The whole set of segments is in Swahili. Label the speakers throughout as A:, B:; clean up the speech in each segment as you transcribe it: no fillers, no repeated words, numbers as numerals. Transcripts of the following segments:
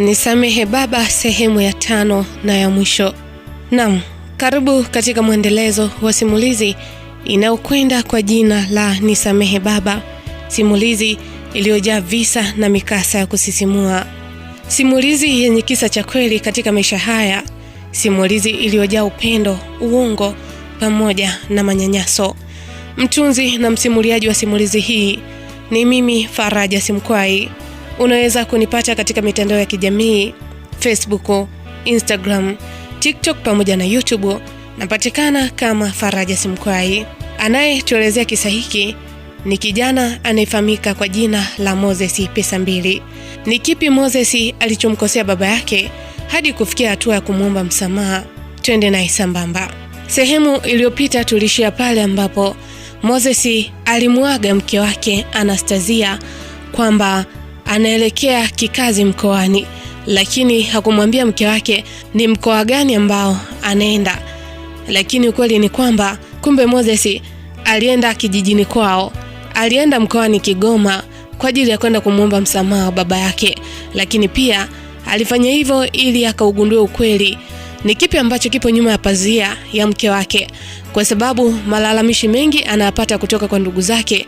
A: Nisamehe Baba sehemu ya 5 na ya mwisho. Naam, karibu katika mwendelezo wa simulizi inayokwenda kwa jina la Nisamehe Baba, simulizi iliyojaa visa na mikasa ya kusisimua. Simulizi yenye kisa cha kweli katika maisha haya, simulizi iliyojaa upendo, uongo pamoja na manyanyaso. Mtunzi na msimuliaji wa simulizi hii ni mimi Faraja Simkwai. Unaweza kunipata katika mitandao ya kijamii Facebook, Instagram, TikTok pamoja na YouTube. Napatikana kama Faraja Simkwai. Anayetuelezea kisa hiki ni kijana anayefahamika kwa jina la Moses Pesa Mbili. Ni kipi Moses alichomkosea baba yake hadi kufikia hatua ya kumwomba msamaha? Twende naye sambamba. Sehemu iliyopita tulishia pale ambapo Moses alimuaga mke wake Anastasia kwamba anaelekea kikazi mkoani, lakini hakumwambia mke wake ni mkoa gani ambao anaenda. Lakini ukweli ni kwamba kumbe Moses alienda kijijini kwao, alienda mkoani Kigoma kwa ajili ya kwenda kumwomba msamaha baba yake. Lakini pia alifanya hivyo ili akaugundue ukweli ni kipi ambacho kipo nyuma ya pazia ya mke wake, kwa sababu malalamishi mengi anayapata kutoka kwa ndugu zake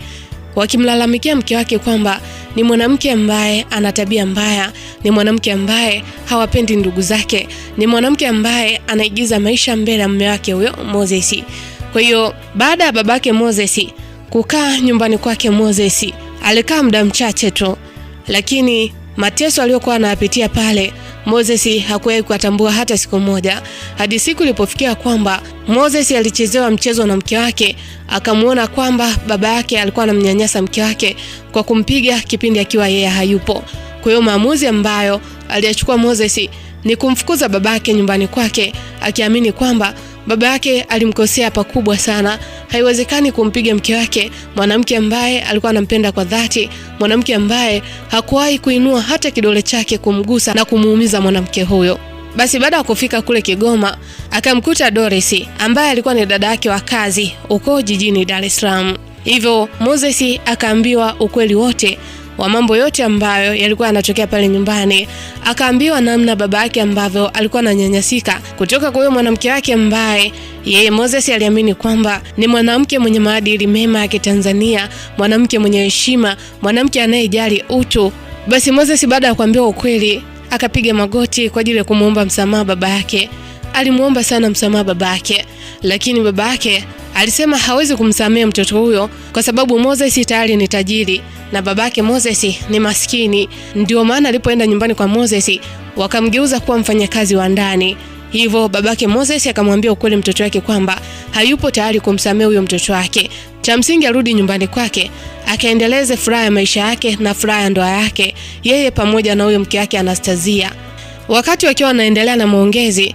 A: wakimlalamikia mke wake kwamba ni mwanamke ambaye ana tabia mbaya, ni mwanamke ambaye hawapendi ndugu zake, ni mwanamke ambaye anaigiza maisha mbele ya mume wake huyo Moses. Kwa hiyo baada ya babake Moses kukaa nyumbani kwake, Moses alikaa muda mchache tu, lakini mateso aliyokuwa anayapitia pale Moses hakuwahi kutambua hata siku moja, hadi siku ilipofikia kwamba Moses alichezewa mchezo na mke wake, akamuona kwamba baba yake alikuwa anamnyanyasa mke wake kwa kumpiga kipindi akiwa yeye hayupo. Kwa hiyo maamuzi ambayo aliyachukua Moses ni kumfukuza baba yake nyumbani kwake, akiamini kwamba baba yake alimkosea pakubwa sana. Haiwezekani kumpiga mke wake, mwanamke ambaye alikuwa anampenda kwa dhati, mwanamke ambaye hakuwahi kuinua hata kidole chake kumgusa na kumuumiza mwanamke huyo. Basi baada ya kufika kule Kigoma, akamkuta Doris ambaye alikuwa ni dada yake wa kazi uko jijini Dar es Salaam. Hivyo Moses akaambiwa ukweli wote wa mambo yote ambayo yalikuwa yanatokea pale nyumbani. Akaambiwa namna baba yake ambavyo alikuwa ananyanyasika kutoka kwa huyo mwanamke wake ambaye yeye Moses aliamini kwamba ni mwanamke mwenye maadili mema ya Kitanzania, mwanamke mwenye heshima, mwanamke anayejali utu. Basi Moses baada ya kuambiwa ukweli akapiga magoti kwa ajili ya kumuomba msamaha baba yake. Alimuomba sana msamaha baba yake, lakini baba yake alisema hawezi kumsamehe mtoto huyo kwa sababu Moses tayari ni tajiri na babake Moses ni maskini. Ndio maana alipoenda nyumbani kwa Moses wakamgeuza kuwa mfanyakazi wa ndani. Hivyo babake Moses akamwambia ukweli mtoto wake kwamba hayupo tayari kumsamehe huyo mtoto wake. Cha msingi arudi nyumbani kwake akaendeleze furaha ya maisha yake na furaha ya ndoa yake, yeye pamoja na huyo mke wake Anastasia. Wakati wakiwa wanaendelea na maongezi,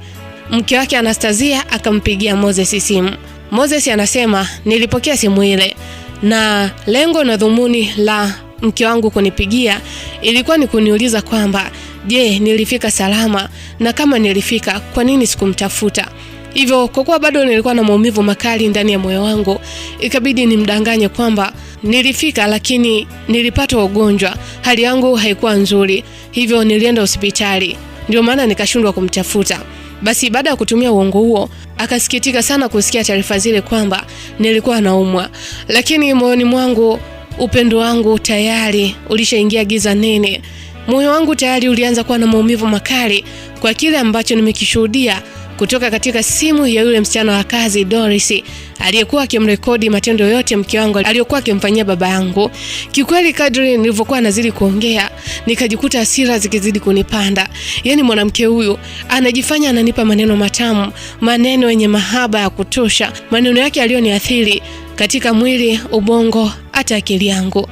A: mke wake Anastasia akampigia Moses simu. Moses anasema, nilipokea simu ile na lengo na dhumuni la mke wangu kunipigia ilikuwa ni kuniuliza kwamba je, nilifika salama, na kama nilifika kwa nini sikumtafuta. Hivyo kwa kuwa bado nilikuwa na maumivu makali ndani ya moyo wangu, ikabidi nimdanganye kwamba nilifika, lakini nilipata ugonjwa, hali yangu haikuwa nzuri, hivyo nilienda hospitali, ndio maana nikashindwa kumtafuta. Basi baada ya kutumia uongo huo akasikitika sana kusikia taarifa zile kwamba nilikuwa naumwa, lakini moyoni mwangu upendo wangu tayari ulishaingia giza nene. Moyo wangu tayari ulianza kuwa na maumivu makali kwa kile ambacho nimekishuhudia kutoka katika simu ya yule msichana wa kazi Doris aliyekuwa akimrekodi matendo yote mke wangu aliyokuwa akimfanyia baba yangu. Kikweli kadri nilivyokuwa nazidi kuongea nikajikuta hasira zikizidi kunipanda. Yaani mwanamke huyu anajifanya ananipa maneno matamu, maneno yenye mahaba ya kutosha, maneno yake aliyoniathiri katika mwili, ubongo, hata akili yangu.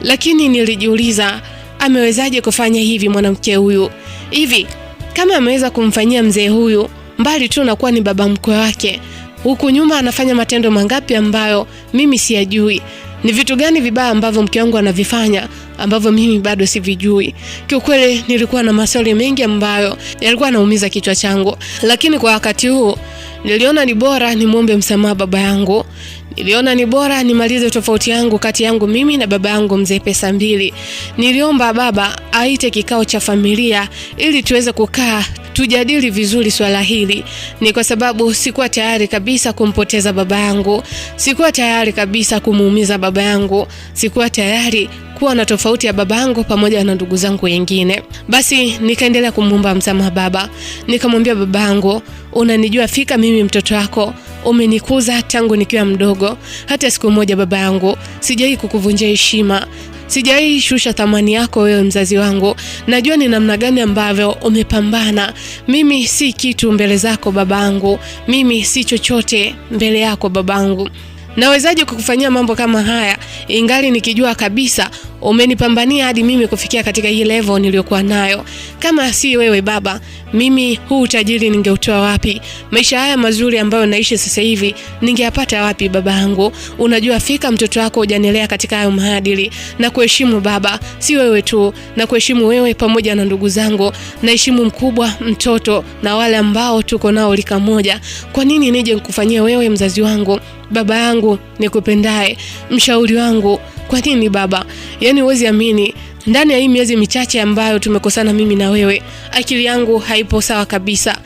A: Lakini nilijiuliza, amewezaje kufanya hivi mwanamke huyu? Hivi kama ameweza kumfanyia mzee huyu, mbali tu na kuwa ni baba mkwe wake, huku nyuma anafanya matendo mangapi ambayo mimi siyajui? Ni vitu gani vibaya ambavyo mke wangu anavifanya ambavyo mimi bado sivijui. Kiukweli nilikuwa na maswali mengi ambayo yalikuwa yanaumiza kichwa changu, lakini kwa wakati huu niliona ni bora nimuombe msamaha baba yangu. Niliona ni bora nimalize tofauti yangu kati yangu mimi na baba yangu mzee Pesa-Mbili. Niliomba baba aite kikao cha familia ili tuweze kukaa tujadili vizuri swala hili. Ni kwa sababu sikuwa tayari kabisa kumpoteza baba yangu. Sikuwa tayari kabisa kumuumiza baba yangu. Sikuwa tayari kuwa na tofauti ya baba yangu pamoja na ndugu zangu wengine. Basi nikaendelea kumuomba msamaha baba. Nikamwambia baba yangu, unanijua fika mimi mtoto wako. Umenikuza tangu nikiwa mdogo. Hata siku moja baba yangu sijawahi kukuvunjia heshima. Sijawahi shusha thamani yako wewe mzazi wangu. Najua ni namna gani ambavyo umepambana. Mimi si kitu mbele zako babangu. Mimi si chochote mbele yako babangu. Nawezaje kukufanyia mambo kama haya ingali nikijua kabisa umenipambania hadi mimi kufikia katika hii level niliyokuwa nayo? Kama si wewe baba, mimi huu utajiri ningeutoa wapi? Maisha haya mazuri ambayo naishi sasa hivi ningeyapata wapi babangu? Unajua fika mtoto wako hujanilea katika hayo maadili. Na kuheshimu baba, si wewe tu, na kuheshimu wewe pamoja na ndugu zangu. Na heshimu mkubwa, mtoto na wale ambao tuko nao lika moja. Kwa nini nije nikufanyia wewe mzazi wangu? Baba yangu nikupendae, mshauri wangu. Kwa nini baba? Yaani huwezi amini, ndani ya hii miezi michache ambayo tumekosana mimi na wewe, akili yangu haipo sawa kabisa.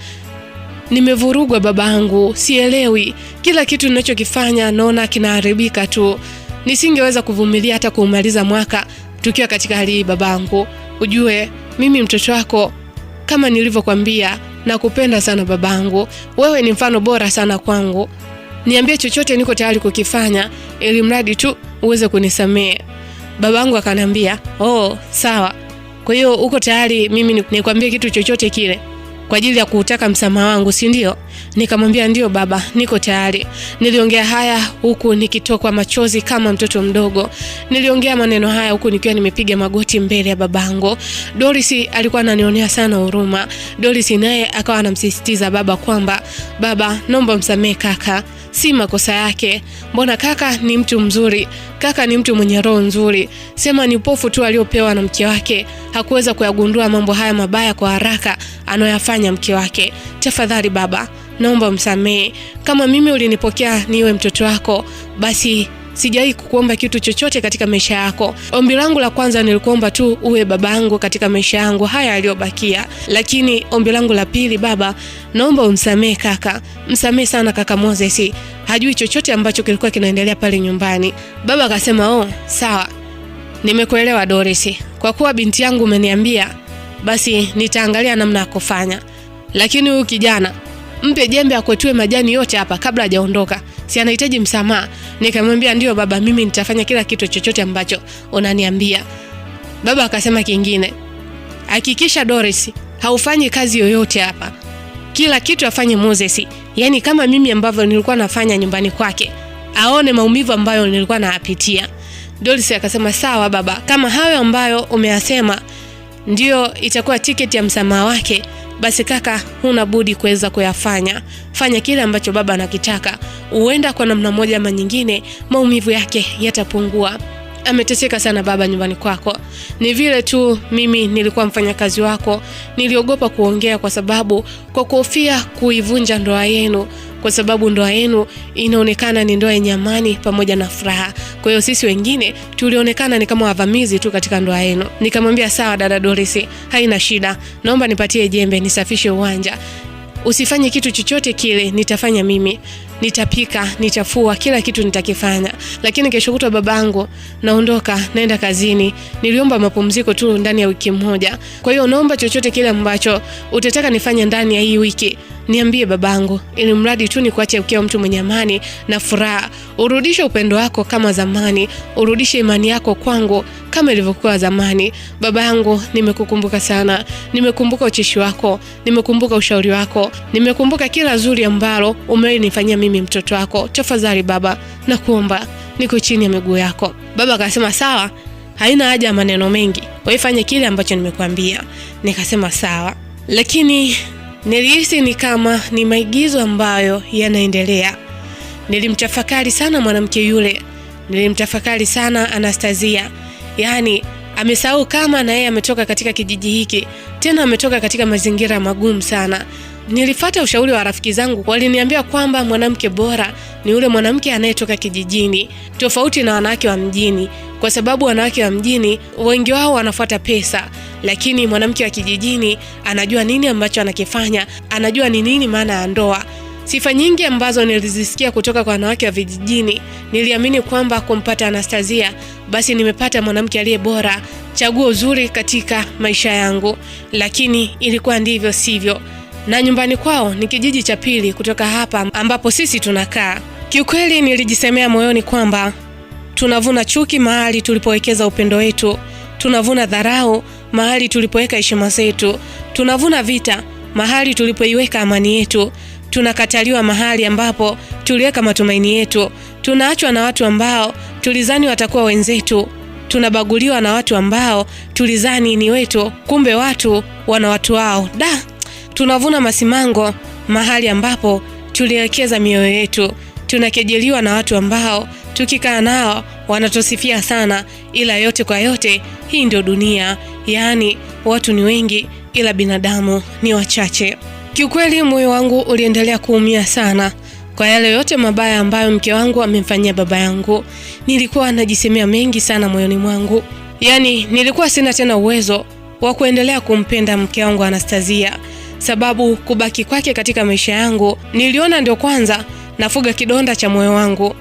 A: Nimevurugwa baba yangu, sielewi. Kila kitu ninachokifanya naona kinaharibika tu. Nisingeweza kuvumilia hata kumaliza mwaka tukiwa katika hali hii baba yangu. Ujue mimi mtoto wako, kama nilivyokuambia, nakupenda sana baba yangu. Wewe ni mfano bora sana kwangu. Niambie chochote niko tayari kukifanya ili mradi tu uweze kunisamehe. Babangu akaniambia, "Oh, sawa. Kwa hiyo uko tayari mimi nikwambie kitu chochote kile kwa ajili ya kutaka msamaha wangu, si ndio?" Nikamwambia, "Ndio baba, niko tayari." Niliongea haya huku nikitokwa machozi kama mtoto mdogo. Niliongea maneno haya huku nikiwa nimepiga magoti mbele ya babangu. Doris alikuwa ananionea sana huruma. Doris naye akawa anamsisitiza baba kwamba, "Baba, naomba msamehe kaka. Si makosa yake. Mbona kaka ni mtu mzuri. Kaka ni mtu mwenye roho nzuri. Sema ni upofu tu aliopewa na mke wake. Hakuweza kuyagundua mambo haya mabaya kwa haraka anoyafanya mke wake. Tafadhali baba, naomba msamehe. Kama mimi ulinipokea niwe mtoto wako, basi sijawahi kukuomba kitu chochote katika maisha yako. Ombi langu la kwanza nilikuomba tu uwe babangu katika maisha yangu haya yaliyobakia. Lakini ombi langu la pili baba, naomba umsamehe kaka. Msamehe sana kaka Moses. Hajui chochote ambacho kilikuwa kinaendelea pale nyumbani." Baba akasema, "Oh, sawa. Nimekuelewa Doris. Kwa kuwa binti yangu umeniambia, basi nitaangalia namna ya kufanya. Lakini huyu kijana, mpe jembe akwetue majani yote hapa kabla hajaondoka. Si anahitaji msamaha." Nikamwambia, "Ndio baba, mimi nitafanya kila kitu chochote ambacho unaniambia." Baba akasema kingine, "Hakikisha Doris haufanyi kazi yoyote hapa. Kila kitu afanye Moses. Yaani kama mimi ambavyo nilikuwa nafanya nyumbani kwake. Aone maumivu ambayo nilikuwa nayapitia." Doris akasema, "Sawa baba, kama hayo ambayo umeyasema ndio itakuwa tiketi ya msamaha wake, basi kaka huna budi kuweza kuyafanya. Fanya kile ambacho baba anakitaka. Huenda kwa namna moja ama nyingine maumivu yake yatapungua." Ameteseka sana baba nyumbani kwako. Ni vile tu mimi nilikuwa mfanyakazi wako. Niliogopa kuongea kwa sababu kwa kuhofia kuivunja ndoa yenu. Kwa sababu ndoa yenu inaonekana ni ndoa yenye amani pamoja na furaha. Kwa hiyo sisi wengine tulionekana ni kama wavamizi tu katika ndoa yenu. Nikamwambia, "Sawa dada Doris, haina shida. Naomba nipatie jembe nisafishe uwanja. Usifanye kitu chochote kile, nitafanya mimi. Nitapika, nitafua, kila kitu nitakifanya. Lakini kesho kutwa babangu naondoka naenda kazini. Niliomba mapumziko tu ndani ya wiki moja. Kwa hiyo naomba chochote kile ambacho utataka nifanye ndani ya hii wiki, niambie babangu, ili mradi tu nikuache ukiwa mtu mwenye amani na furaha. Urudishe upendo wako kama zamani. Urudishe imani yako kwangu kama ilivyokuwa zamani. Baba yangu, nimekukumbuka sana. Nimekumbuka ucheshi wako. Nimekumbuka ushauri wako. Nimekumbuka kila zuri ambalo umenifanyia mimi mtoto wako. Tafadhali baba, nakuomba niko chini ya miguu yako." Baba akasema, "Sawa. Haina haja ya maneno mengi. Wewe fanye kile ambacho nimekuambia." Nikasema sawa. Lakini nilihisi ni kama ni maigizo ambayo yanaendelea. Nilimtafakari sana mwanamke yule. Nilimtafakari sana Anastasia. Yaani Amesahau kama na yeye ametoka katika kijiji hiki, tena ametoka katika mazingira magumu sana. Nilifuata ushauri wa rafiki zangu, waliniambia kwamba mwanamke bora ni yule mwanamke anayetoka kijijini, tofauti na wanawake wa mjini, kwa sababu wanawake wa mjini wengi wao wanafuata pesa, lakini mwanamke wa kijijini anajua nini ambacho anakifanya, anajua ni nini maana ya ndoa. Sifa nyingi ambazo nilizisikia kutoka kwa wanawake wa vijijini, niliamini kwamba kumpata Anastasia basi nimepata mwanamke aliye bora, chaguo zuri katika maisha yangu. Lakini ilikuwa ndivyo sivyo. Na nyumbani kwao ni kijiji cha pili kutoka hapa ambapo sisi tunakaa. Kiukweli nilijisemea moyoni kwamba tunavuna chuki mahali tulipowekeza upendo wetu, tunavuna dharau mahali tulipoweka heshima zetu, tunavuna vita mahali tulipoiweka amani yetu, tunakataliwa mahali ambapo tuliweka matumaini yetu, tunaachwa na watu ambao tulizani watakuwa wenzetu, tunabaguliwa na watu ambao tulizani ni wetu, kumbe watu wana watu wao. Tunavuna masimango mahali ambapo tuliwekeza mioyo yetu, tunakejeliwa na watu ambao tukikaa nao wanatosifia sana. Ila yote kwa yote, hii ndio dunia, yaani watu ni wengi ila binadamu ni wachache. Kiukweli moyo wangu uliendelea kuumia sana kwa yale yote mabaya ambayo mke wangu amemfanyia baba yangu. Nilikuwa najisemea mengi sana moyoni mwangu, yaani nilikuwa sina tena uwezo wa kuendelea kumpenda mke wangu Anastasia, sababu kubaki kwake katika maisha yangu niliona ndio kwanza nafuga kidonda cha moyo wangu.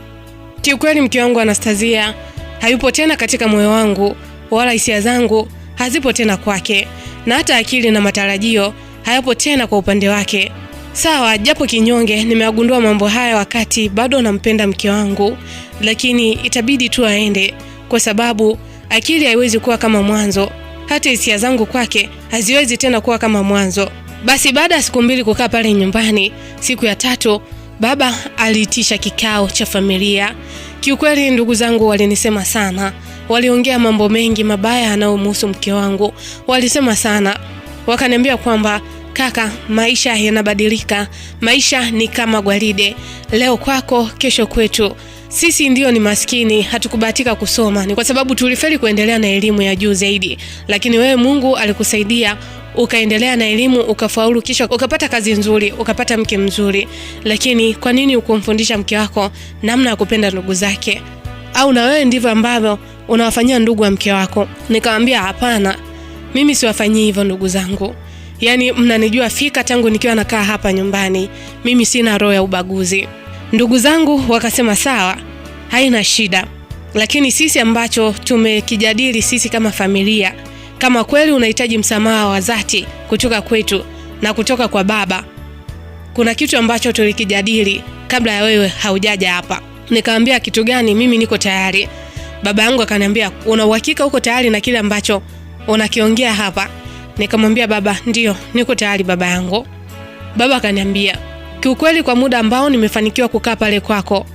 A: Kiukweli mke wangu Anastasia hayupo tena katika moyo wangu, wala hisia zangu hazipo tena kwake, na hata akili na matarajio hayapo tena kwa upande wake. Sawa, japo kinyonge nimeagundua mambo haya wakati bado nampenda mke wangu, lakini itabidi tu aende, kwa sababu akili haiwezi kuwa kama mwanzo, hata hisia zangu kwake haziwezi tena kuwa kama mwanzo. Basi baada ya siku 2 kukaa pale nyumbani, siku ya 3 baba aliitisha kikao cha familia. Kiukweli ndugu zangu walinisema sana, waliongea mambo mengi mabaya yanayomhusu mke wangu. Walisema sana, wakaniambia kwamba kaka, maisha yanabadilika, maisha ni kama gwaride, leo kwako kesho kwetu. Sisi ndio ni maskini, hatukubahatika kusoma, ni kwa sababu tulifeli kuendelea na elimu ya juu zaidi, lakini wewe Mungu alikusaidia ukaendelea na elimu, ukafaulu, kisha ukapata kazi nzuri, ukapata mke mzuri. Lakini kwa nini ukumfundisha mke wako namna ya kupenda ndugu zake? Au na wewe ndivyo ambavyo unawafanyia ndugu wa mke wako? Nikamwambia hapana, mimi siwafanyii hivyo ndugu zangu. Yaani mnanijua fika tangu nikiwa nakaa hapa nyumbani, mimi sina roho ya ubaguzi. Ndugu zangu wakasema sawa, haina shida. Lakini sisi ambacho tumekijadili sisi kama familia, kama kweli unahitaji msamaha wa dhati kutoka kwetu na kutoka kwa baba, kuna kitu ambacho tulikijadili kabla ya wewe haujaja hapa. Nikamwambia kitu gani? Mimi niko tayari. Baba yangu akaniambia, una uhakika uko tayari na kile ambacho unakiongea hapa? Nikamwambia baba, ndio, niko tayari baba yangu. Baba akaniambia, kiukweli kwa muda ambao nimefanikiwa kukaa pale kwako,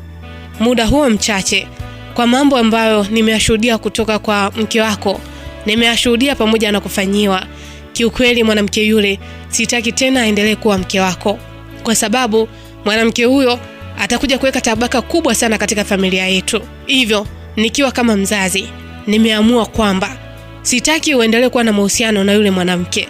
A: muda huo mchache, kwa mambo ambayo nimeyashuhudia kutoka kwa mke wako, nimeyashuhudia pamoja na kufanyiwa, kiukweli mwanamke yule sitaki tena aendelee kuwa mke wako, kwa sababu mwanamke huyo atakuja kuweka tabaka kubwa sana katika familia yetu. Hivyo nikiwa kama mzazi nimeamua kwamba sitaki uendelee kuwa na mahusiano na yule mwanamke.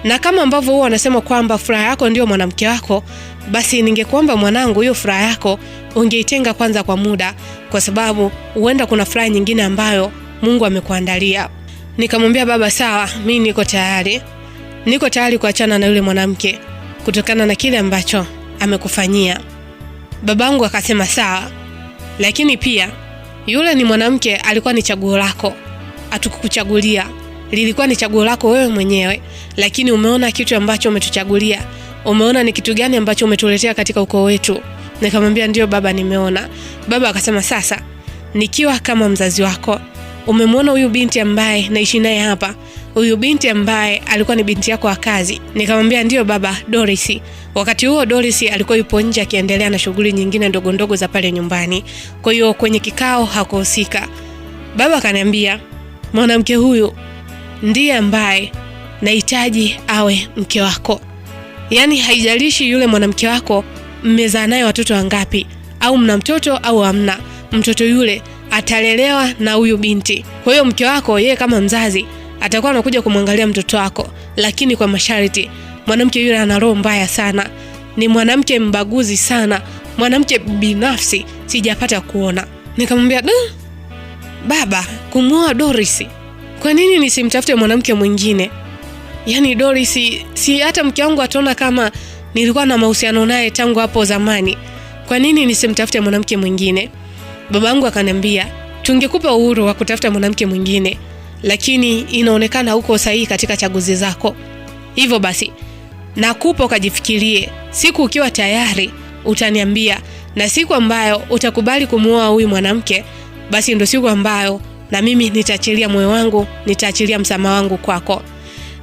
A: Na kama ambavyo huwa wanasema kwamba furaha yako ndio mwanamke wako, basi ningekuomba mwanangu, hiyo furaha yako ungeitenga kwanza kwa muda, kwa sababu huenda kuna furaha nyingine ambayo Mungu amekuandalia. Nikamwambia baba, sawa, mimi niko tayari. Niko tayari kuachana na yule mwanamke kutokana na kile ambacho amekufanyia. Babangu akasema sawa, lakini pia yule ni mwanamke, alikuwa ni chaguo lako, hatukukuchagulia. Lilikuwa ni chaguo lako wewe mwenyewe, lakini umeona kitu ambacho umetuchagulia. Umeona ni kitu gani ambacho umetuletea katika ukoo wetu? Nikamwambia ndio baba, nimeona. Baba akasema sasa, nikiwa kama mzazi wako, umemwona huyu binti ambaye naishi naye hapa, huyu binti ambaye alikuwa ni binti yako wa kazi? Nikamwambia ndio baba, Doris. Wakati huo Doris alikuwa yupo nje akiendelea na shughuli nyingine ndogo ndogo za pale nyumbani, kwa hiyo kwenye kikao hakuhusika. Baba akaniambia, mwanamke huyu ndiye ambaye nahitaji awe mke wako. Yaani haijalishi yule mwanamke wako mmezaa naye watoto wangapi, au mna mtoto au hamna, mtoto yule atalelewa na huyu binti. Kwa hiyo mke wako yeye kama mzazi atakuwa anakuja kumwangalia mtoto wako, lakini kwa masharti. Mwanamke yule ana roho mbaya sana, ni mwanamke mbaguzi sana, mwanamke binafsi sijapata kuona. Nikamwambia, baba, kumuoa Doris, kwa nini nisimtafute mwanamke mwingine? Yaani Doris, si hata mke wangu ataona kama nilikuwa na mahusiano naye tangu hapo zamani. Kwa nini nisimtafute mwanamke mwingine? Babangu akaniambia, tungekupa uhuru wa kutafuta mwanamke mwingine, lakini inaonekana uko sahihi katika chaguzi zako. Hivyo basi, nakupa ukajifikirie. Siku ukiwa tayari utaniambia, na siku ambayo utakubali kumuoa huyu mwanamke, basi ndio siku ambayo na mimi nitaachilia moyo wangu, nitaachilia msamaha wangu kwako.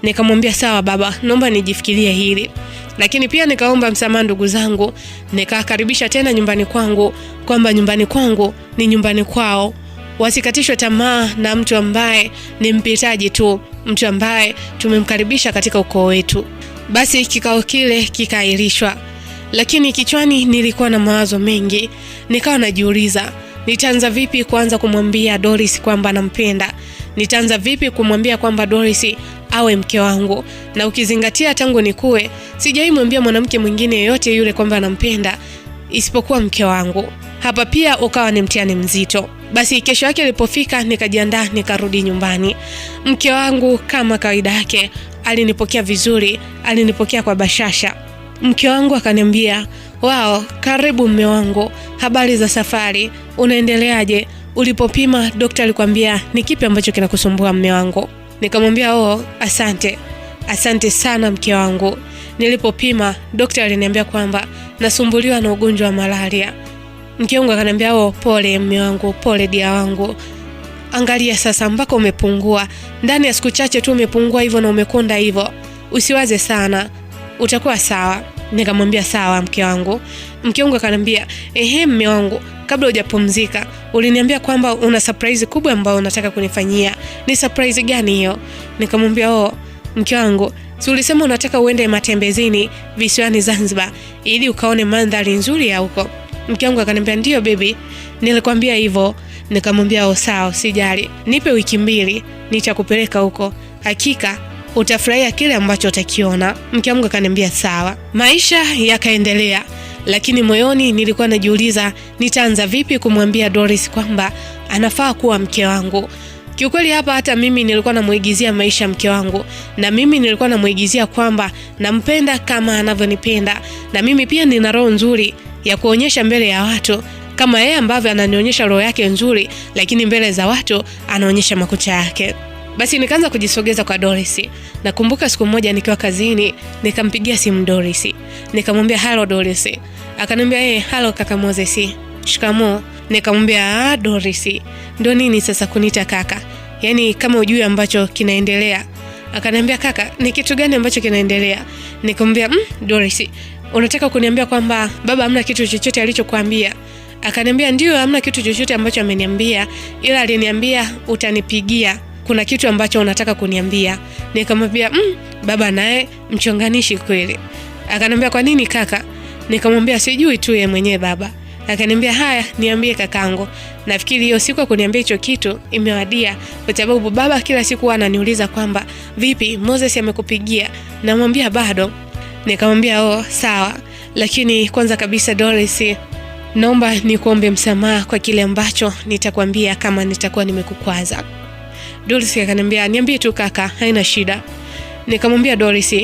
A: Nikamwambia sawa baba, naomba nijifikirie hili. Lakini pia nikaomba msamaha ndugu zangu, nikakaribisha tena nyumbani kwangu, kwamba nyumbani kwangu ni nyumbani kwao. Wasikatishwe tamaa na mtu ambaye ni mpitaji tu, mtu ambaye tumemkaribisha katika ukoo wetu. Basi kikao kile kikaahirishwa. Lakini kichwani nilikuwa na mawazo mengi. Nikawa najiuliza, nitaanza vipi kuanza kumwambia Doris kwamba nampenda? Nitaanza vipi kumwambia kwamba Doris awe mke wangu? Na ukizingatia tangu nikue sijaimwambia mwanamke mwingine yote yule kwamba nampenda isipokuwa mke wangu. Hapa pia ukawa ni mtihani mzito. Basi kesho yake ilipofika, nikajiandaa nikarudi nyumbani. Mke wangu kama kawaida yake alinipokea vizuri, alinipokea kwa bashasha. Mke wangu akaniambia, "Wao, karibu mume wangu. Habari za safari? Unaendeleaje? Ulipopima daktari alikwambia ni kipi ambacho kinakusumbua mume wangu?" Nikamwambia, asante. Asante sana mke wangu. Nilipopima daktari aliniambia kwamba nasumbuliwa na ugonjwa wa malaria." Mke wangu akaniambia, pole mume wangu, pole dia wangu. Angalia sasa mpaka umepungua. Ndani ya siku chache tu umepungua hivyo na umekonda hivyo. Usiwaze sana. Utakuwa sawa. Nikamwambia sawa mke wangu. Mke wangu akaniambia, mume wangu, kabla hujapumzika uliniambia kwamba una surprise kubwa ambayo unataka kunifanyia. Ni surprise gani hiyo? Nikamwambia, mke wangu, si ulisema unataka uende matembezini visiwani Zanzibar ili ukaone mandhari nzuri ya huko? Mke wangu akaniambia, ndio baby, nilikwambia hivyo. Nikamwambia, sawa, usijali. Nipe wiki 2 nitakupeleka huko. Hakika utafurahia kile ambacho utakiona. Mke wangu akaniambia sawa. Maisha yakaendelea, lakini moyoni nilikuwa najiuliza nitaanza vipi kumwambia Doris kwamba anafaa kuwa mke wangu. Kiukweli hapa hata mimi nilikuwa namuigizia maisha mke wangu, na mimi nilikuwa namuigizia kwamba nampenda kama anavyonipenda, na mimi pia nina roho nzuri ya kuonyesha mbele ya watu kama yeye ambavyo ananionyesha roho yake nzuri, lakini mbele za watu anaonyesha makucha yake. Basi nikaanza kujisogeza kwa Doris. Nakumbuka siku moja nikiwa kazini, nikampigia simu Doris. Nikamwambia, "Hello Doris." Akaniambia, "Hello kaka Moses. Shikamoo." Nikamwambia, "Doris, ndio nini sasa kuniita kaka? Yaani kama ujui ambacho kinaendelea." Akaniambia, "Kaka, ni kitu gani ambacho kinaendelea?" Nikamwambia, "Doris, unataka kuniambia kwamba baba hamna kitu chochote alichokuambia?" Akaniambia, "Ndio, hamna kitu chochote ambacho ameniambia, ila aliniambia utanipigia. Kuna kitu ambacho unataka kuniambia." Nikamwambia, baba naye mchonganishi kweli." Akaniambia, "Kwa nini kaka?" Nikamwambia, "Sijui tu yeye mwenyewe baba." Akaniambia, "Haya, niambie kakangu. Nafikiri hiyo siku kuniambia hicho kitu imewadia, kwa sababu baba kila siku ananiuliza kwamba vipi Moses amekupigia?" Namwambia bado. Nikamwambia, sawa. Lakini kwanza kabisa Doris, naomba nikuombe msamaha kwa kile ambacho nitakwambia kama nitakuwa nimekukwaza." Doris akaniambia, "Niambie tu kaka, haina shida." Nikamwambia, "Doris,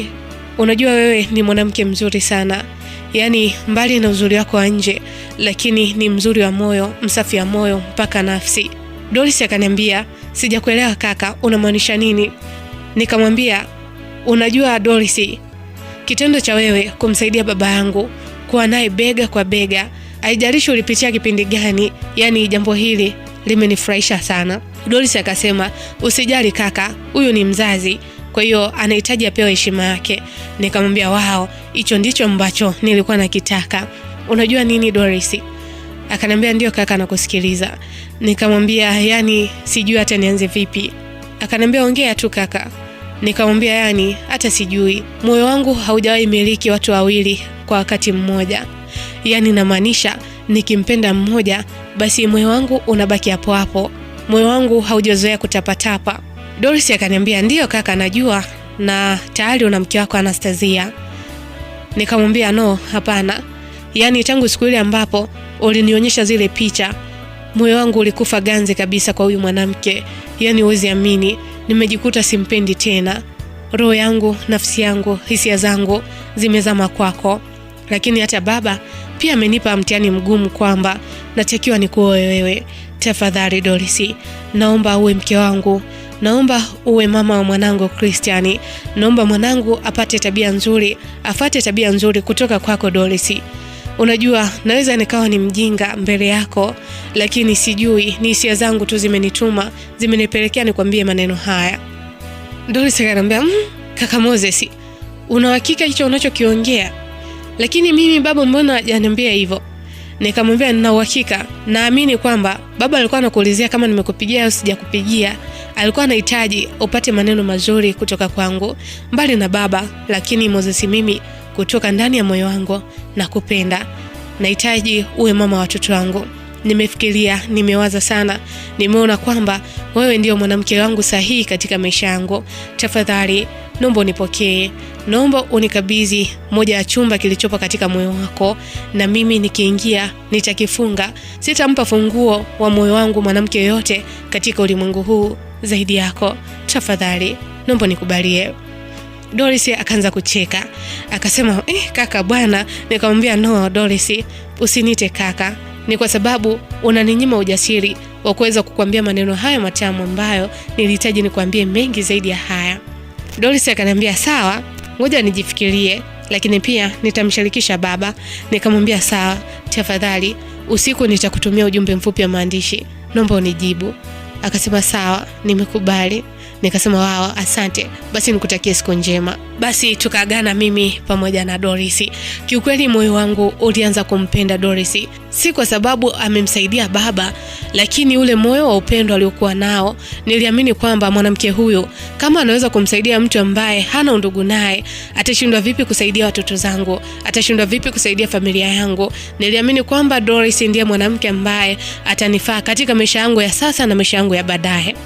A: unajua wewe ni mwanamke mzuri sana. Yaani mbali na uzuri wako wa nje, lakini ni mzuri wa moyo, msafi wa moyo mpaka nafsi." Doris akaniambia, "Sijakuelewa kaka, unamaanisha nini?" Nikamwambia, "Unajua Doris, kitendo cha wewe kumsaidia baba yangu, kuwa naye bega kwa bega, haijalishi ulipitia kipindi gani, yani jambo hili limenifurahisha sana." Doris akasema, "Usijali kaka, huyu ni mzazi, kwa hiyo anahitaji apewe heshima yake." Nikamwambia, hicho ndicho ambacho nilikuwa nakitaka. Unajua nini Doris? Akaniambia, "Ndio kaka, nakusikiliza." Nikamwambia, "Yani sijui hata nianze vipi." Akaniambia, "Ongea tu kaka." Nikamwambia, "Yani hata sijui. Moyo wangu haujawahi miliki watu wawili kwa wakati mmoja. Yani namaanisha nikimpenda mmoja basi moyo wangu unabaki hapo hapo. Moyo wangu haujazoea kutapatapa. Doris akaniambia, "Ndio kaka, najua na tayari una mke wako Anastasia." Nikamwambia, "No, hapana. Yaani tangu siku ile ambapo ulinionyesha zile picha, moyo wangu ulikufa ganzi kabisa kwa huyu mwanamke. Yaani huwezi amini, nimejikuta simpendi tena. Roho yangu, nafsi yangu, hisia zangu zimezama kwako. Lakini hata baba pia amenipa mtihani mgumu kwamba natakiwa nikuoe wewe. Tafadhali Doris, naomba uwe mke wangu. Naomba uwe mama wa mwanangu Christian. Naomba mwanangu apate tabia nzuri, afate tabia nzuri kutoka kwako Doris. Unajua naweza nikawa ni mjinga mbele yako, lakini sijui ni hisia zangu tu zimenituma, zimenipelekea nikwambie maneno haya." Doris akaniambia, "Kaka Moses, una hakika hicho unachokiongea? Lakini mimi baba mbona hajaniambia hivyo?" Nikamwambia, "Nina uhakika. Naamini kwamba baba alikuwa anakuulizia kama nimekupigia au sijakupigia. Alikuwa anahitaji upate maneno mazuri kutoka kwangu mbali na baba, lakini Moses, mimi kutoka ndani ya moyo wangu nakupenda. Nahitaji uwe mama wa watoto wangu. Nimefikiria, nimewaza sana. Nimeona kwamba wewe ndio mwanamke wangu sahihi katika maisha yangu. Tafadhali, naomba unipokee. Naomba unikabidhi moja ya chumba kilichopo katika moyo wako, na mimi nikiingia nitakifunga. Sitampa funguo wa moyo wangu mwanamke yote katika ulimwengu huu zaidi yako. Tafadhali, naomba nikubalie." Doris akaanza kucheka. Akasema, "Kaka bwana." Nikamwambia, "No Doris, usinite kaka. Ni kwa sababu unaninyima ujasiri wa kuweza kukwambia maneno haya matamu ambayo nilihitaji nikwambie mengi zaidi ya haya." Doris akaniambia, "Sawa, ngoja nijifikirie, lakini pia nitamshirikisha baba." Nikamwambia, "Sawa, tafadhali usiku nitakutumia ujumbe mfupi wa maandishi. Naomba unijibu." Akasema, "Sawa, nimekubali." Nikasema, "Wao, asante. Basi nikutakie siku njema." Basi tukaagana mimi pamoja na Doris. Kiukweli moyo wangu ulianza kumpenda Doris. Si kwa sababu amemsaidia baba, lakini ule moyo wa upendo aliokuwa nao, niliamini kwamba mwanamke huyu kama anaweza kumsaidia mtu ambaye hana undugu naye, atashindwa vipi kusaidia watoto zangu? Atashindwa vipi kusaidia familia yangu? Niliamini kwamba Doris ndiye mwanamke ambaye atanifaa katika maisha yangu ya sasa na maisha yangu ya baadaye.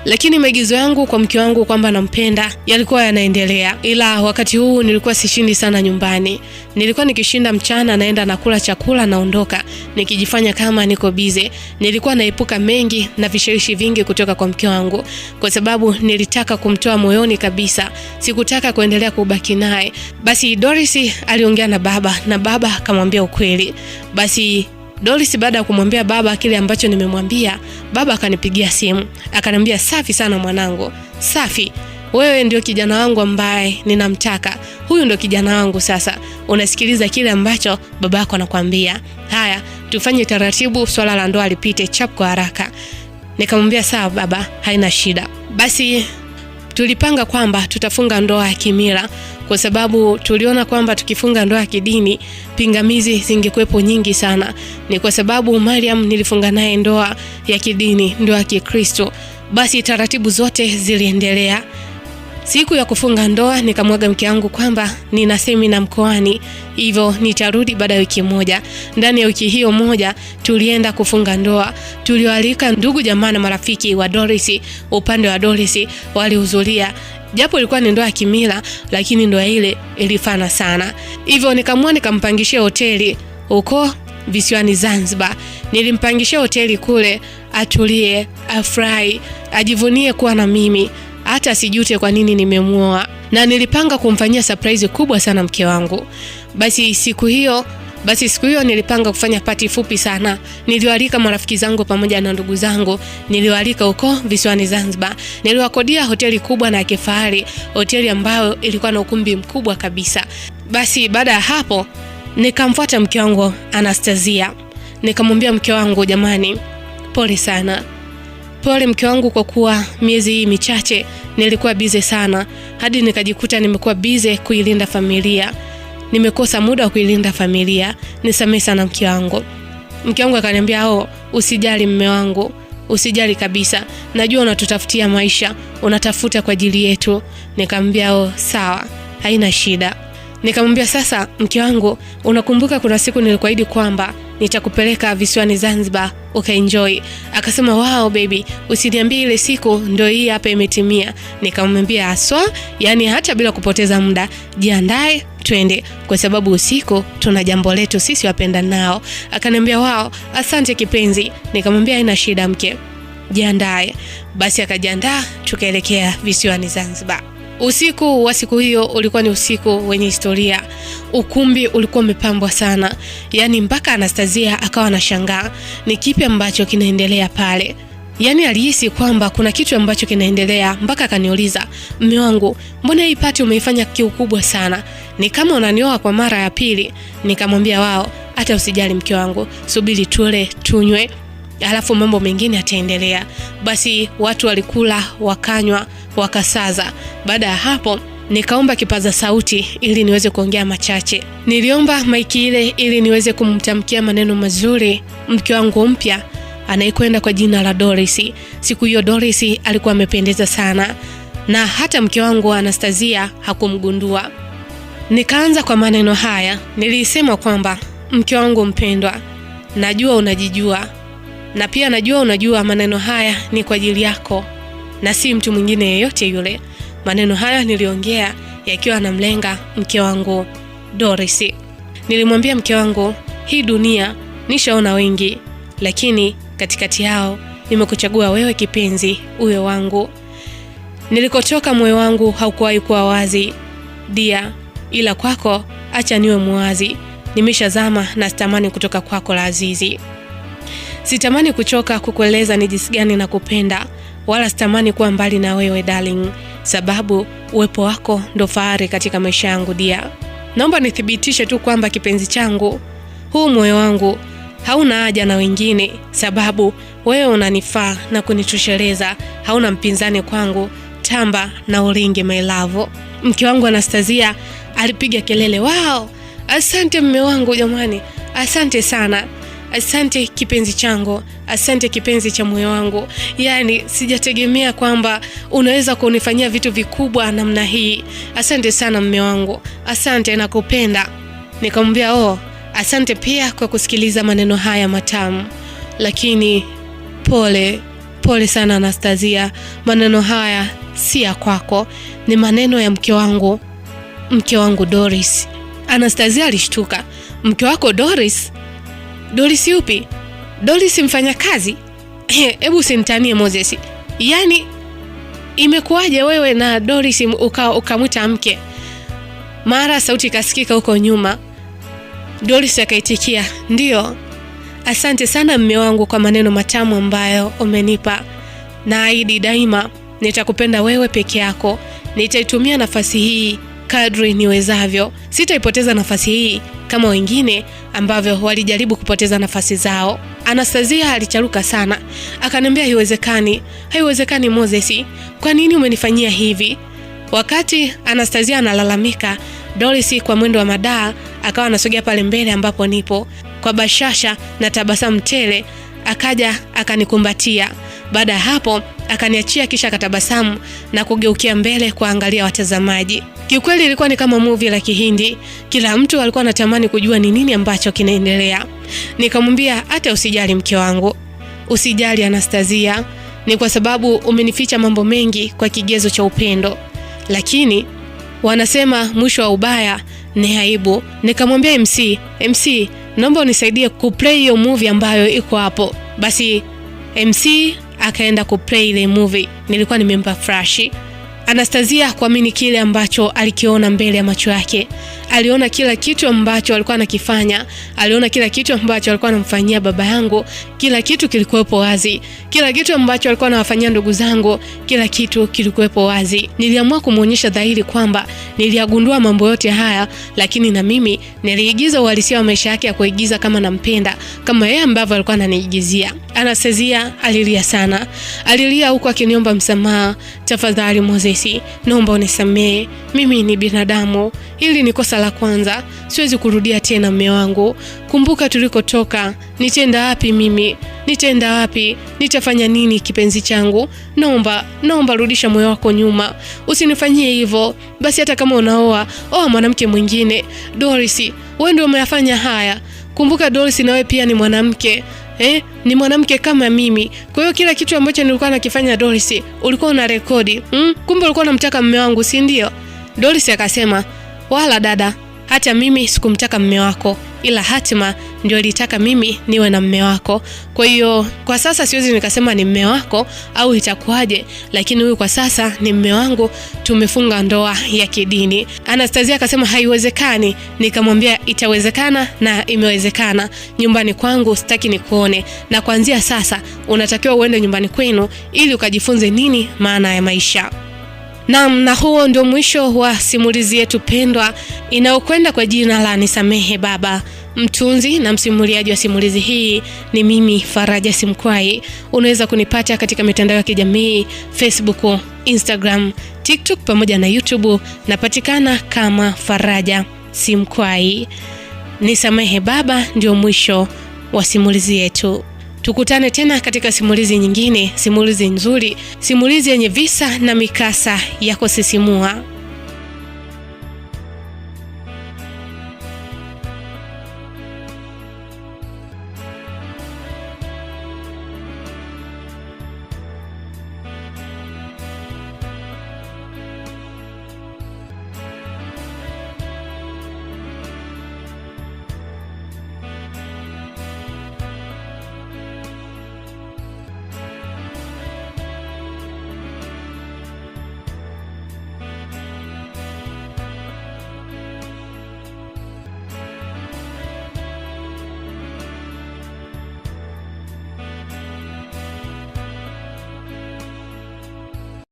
A: Lakini maigizo yangu kwa mke wangu kwamba nampenda yalikuwa yanaendelea, ila wakati huu nilikuwa sishindi sana nyumbani. Nilikuwa nikishinda mchana naenda nakula chakula naondoka, nikijifanya kama niko bize. Nilikuwa naepuka mengi na vishawishi vingi kutoka kwa mke wangu, kwa sababu nilitaka kumtoa moyoni kabisa. Sikutaka kuendelea kubaki naye. Basi Doris aliongea na baba akamwambia ukweli. Basi Doris baada ya kumwambia baba kile ambacho nimemwambia, baba akanipigia simu. Akaniambia, "Safi sana mwanangu. Safi. Wewe ndio kijana wangu ambaye ninamtaka. Huyu ndio kijana wangu sasa. Unasikiliza kile ambacho babako anakuambia. Haya, tufanye taratibu swala la ndoa lipite chap kwa haraka." Nikamwambia, "Sawa baba, haina shida." Basi tulipanga kwamba tutafunga ndoa ya kimila, kwa sababu tuliona kwamba tukifunga ndoa ya kidini pingamizi zingekuepo nyingi sana. Ni kwa sababu Mariam nilifunga naye ndoa ya kidini, ndoa ya Kikristo. Basi taratibu zote ziliendelea. Siku ya kufunga ndoa nikamwaga mke wangu kwamba nina semina mkoani, hivyo nitarudi baada ya wiki moja. Ndani ya wiki hiyo moja tulienda kufunga ndoa. Tuliwaalika ndugu jamaa na marafiki wa Doris. Upande wa Doris walihudhuria. Japo ilikuwa ni ndoa ya kimila, lakini ndoa ile ilifana sana. Hivyo nikampangishia hoteli huko visiwani Zanzibar. Nilimpangishia hoteli kule, atulie, afurahi, ajivunie kuwa na mimi, hata sijute kwa nini nimemuoa. Na nilipanga kumfanyia surprise kubwa sana mke wangu. Basi siku hiyo nilipanga kufanya party fupi sana. Niliwaalika marafiki zangu pamoja na ndugu zangu. Niliwaalika huko visiwani Zanzibar. Niliwakodia hoteli kubwa na kifahari, hoteli ambayo ilikuwa na ukumbi mkubwa kabisa. Basi baada ya hapo nikamfuata mke wangu Anastasia. Nikamwambia mke wangu, "Jamani, pole sana. Pole mke wangu kwa kuwa miezi hii michache nilikuwa bize sana, hadi nikajikuta nimekuwa bize kuilinda familia. Nimekosa muda wa kuilinda familia. Nisamehe sana mke wangu." Mke wangu akaniambia, "Usijali mme wangu, usijali kabisa. Najua unatutafutia maisha, unatafuta kwa ajili yetu." Nikamwambia, "Sawa, haina shida." Nikamwambia, "Sasa mke wangu, unakumbuka kuna siku nilikuahidi kwamba nitakupeleka visiwani Zanzibar ukaenjoy. Akasema wow baby, usiniambie ile siku ndio hii hapa imetimia. Nikamwambia aswa, yani hata bila kupoteza muda, jiandae twende, kwa sababu usiku tuna jambo letu sisi wapenda nao. Akaniambia wow, asante kipenzi. Nikamwambia haina shida mke, jiandae. Basi akajiandaa, tukaelekea visiwani Zanzibar. Usiku wa siku hiyo ulikuwa ni usiku wenye historia. Ukumbi ulikuwa umepambwa sana, yani mpaka Anastasia akawa anashangaa ni kipi ambacho kinaendelea pale. Yani alihisi kwamba kuna kitu ambacho kinaendelea, mpaka akaniuliza, "Mume wangu, mbona hii party umeifanya kiukubwa sana? Ni kama unanioa kwa mara ya pili?" Nikamwambia wao, "Hata usijali mke wangu, subiri tule, tunywe, alafu mambo mengine yataendelea." Basi watu walikula, wakanywa, wakasaza. Baada ya hapo nikaomba kipaza sauti ili niweze kuongea machache. Niliomba maiki ile ili niweze kumtamkia maneno mazuri mke wangu mpya anayekwenda kwa jina la Doris. Siku hiyo Doris alikuwa amependeza sana, na hata mke wangu Anastasia hakumgundua. Nikaanza kwa maneno haya. Nilisema kwamba mke wangu mpendwa, najua unajijua, na pia najua unajua maneno haya ni kwa ajili yako na si mtu mwingine yeyote yule. Maneno haya niliongea yakiwa anamlenga mke wangu Doris. Nilimwambia mke wangu, hii dunia nishaona wengi, lakini katikati yao nimekuchagua wewe kipenzi, uwe wangu. Nilikotoka moyo wangu haukuwahi kuwa wazi dia, ila kwako acha niwe muwazi. Nimeshazama na sitamani kutoka kwako la azizi. Sitamani kuchoka kukueleza ni jinsi gani nakupenda, wala sitamani kuwa mbali na wewe darling, sababu uwepo wako ndo fahari katika maisha yangu dia. Naomba nithibitishe tu kwamba kipenzi changu, huu moyo wangu hauna haja na wengine, sababu wewe unanifaa na kunitosheleza, hauna mpinzani kwangu, tamba na ulinge my love. Mke wangu Anastasia alipiga kelele, wow, asante mume wangu jamani, asante sana. Asante kipenzi changu, asante kipenzi cha moyo wangu. Yani sijategemea kwamba unaweza kunifanyia vitu vikubwa namna hii. Asante sana mume wangu, asante, nakupenda. Nikamwambia asante pia kwa kusikiliza maneno haya matamu, lakini pole sana Anastasia, maneno haya si ya kwako, ni maneno ya mke wangu Doris. Anastasia alishtuka. Mke wako Doris? Doris yupi? Doris mfanya kazi? Hebu sinitanie Moses. Yani imekuwaje wewe na Doris ukamwita mke? Mara sauti kasikika huko nyuma. Doris akaitikia, ndio. Asante sana mume wangu kwa maneno matamu ambayo umenipa. Naahidi daima nitakupenda wewe peke yako. Nitaitumia nafasi hii kadri niwezavyo. Sitaipoteza nafasi hii kama wengine ambavyo walijaribu kupoteza nafasi zao. Anastasia alicharuka sana. Akaniambia haiwezekani Moses. Kwa nini umenifanyia hivi? Wakati Anastasia analalamika, Doris kwa mwendo wa madaa akawa anasogea pale mbele ambapo nipo. Kwa bashasha na tabasamu tele akaja akanikumbatia. Baada hapo akaniachia, kisha akatabasamu na kugeukia mbele kuangalia watazamaji. Kiukweli ilikuwa ni kama movie la Kihindi. Kila mtu alikuwa anatamani kujua ni nini ambacho kinaendelea. Nikamwambia hata usijali mke wangu, usijali Anastasia, ni kwa sababu umenificha mambo mengi kwa kigezo cha upendo, lakini wanasema mwisho wa ubaya ni aibu. Nikamwambia MC, naomba unisaidie kuplay hiyo movie ambayo iko hapo. Basi MC akaenda kuplay ile movie. Nilikuwa nimempa flash. Anastasia kuamini kile ambacho alikiona mbele ya macho yake. Aliona kila kitu ambacho alikuwa anakifanya, aliona kila kitu ambacho alikuwa anamfanyia baba yangu, kila kitu kilikuwepo wazi. Kila kitu ambacho alikuwa anawafanyia ndugu zangu, kila kitu kilikuwepo wazi. Niliamua kumuonyesha dhahiri kwamba niliyagundua mambo yote haya, lakini na mimi niliigiza uhalisia wa maisha yake ya kuigiza kama nampenda, kama yeye ambavyo alikuwa ananiigizia. Anastasia alilia sana. Alilia huku akiniomba msamaha, tafadhali Moses, naomba unisamehe. Mimi ni binadamu. Hili ni kosa la kwanza. Siwezi kurudia tena mume wangu. Kumbuka tulikotoka. Nitenda wapi mimi? Nitenda wapi? Nitafanya nini kipenzi changu? Naomba rudisha moyo wako nyuma. Usinifanyie hivyo. Basi hata kama unaoa, mwanamke mwingine. Doris, wewe ndio umeyafanya haya. Kumbuka Dorothy nawe pia ni mwanamke. Ni mwanamke kama mimi. Kwa hiyo kila kitu ambacho nilikuwa nakifanya Dorothy, ulikuwa unarekodi. Kumbe ulikuwa unamtaka mume wangu, si ndio? Dorothy akasema, wala dada, hata mimi sikumtaka mume wako, ila hatima ndio ilitaka mimi niwe na mume wako. Kwa hiyo kwa sasa siwezi nikasema ni mume wako au itakuwaje, lakini huyu kwa sasa ni mume wangu, tumefunga ndoa ya kidini. Anastasia akasema haiwezekani. Nikamwambia itawezekana na imewezekana. Nyumbani kwangu sitaki nikuone, na kuanzia sasa unatakiwa uende nyumbani kwenu ili ukajifunze nini maana ya maisha. Na huo ndio mwisho wa simulizi yetu pendwa inayokwenda kwa jina la Nisamehe Baba. Mtunzi na msimuliaji wa simulizi hii ni mimi Faraja Simkwai. Unaweza kunipata katika mitandao ya kijamii Facebook, Instagram, TikTok pamoja na YouTube. Napatikana kama Faraja Simkwai. Nisamehe Baba ndio mwisho wa simulizi yetu. Tukutane tena katika simulizi nyingine, simulizi nzuri, simulizi yenye visa na mikasa ya kusisimua.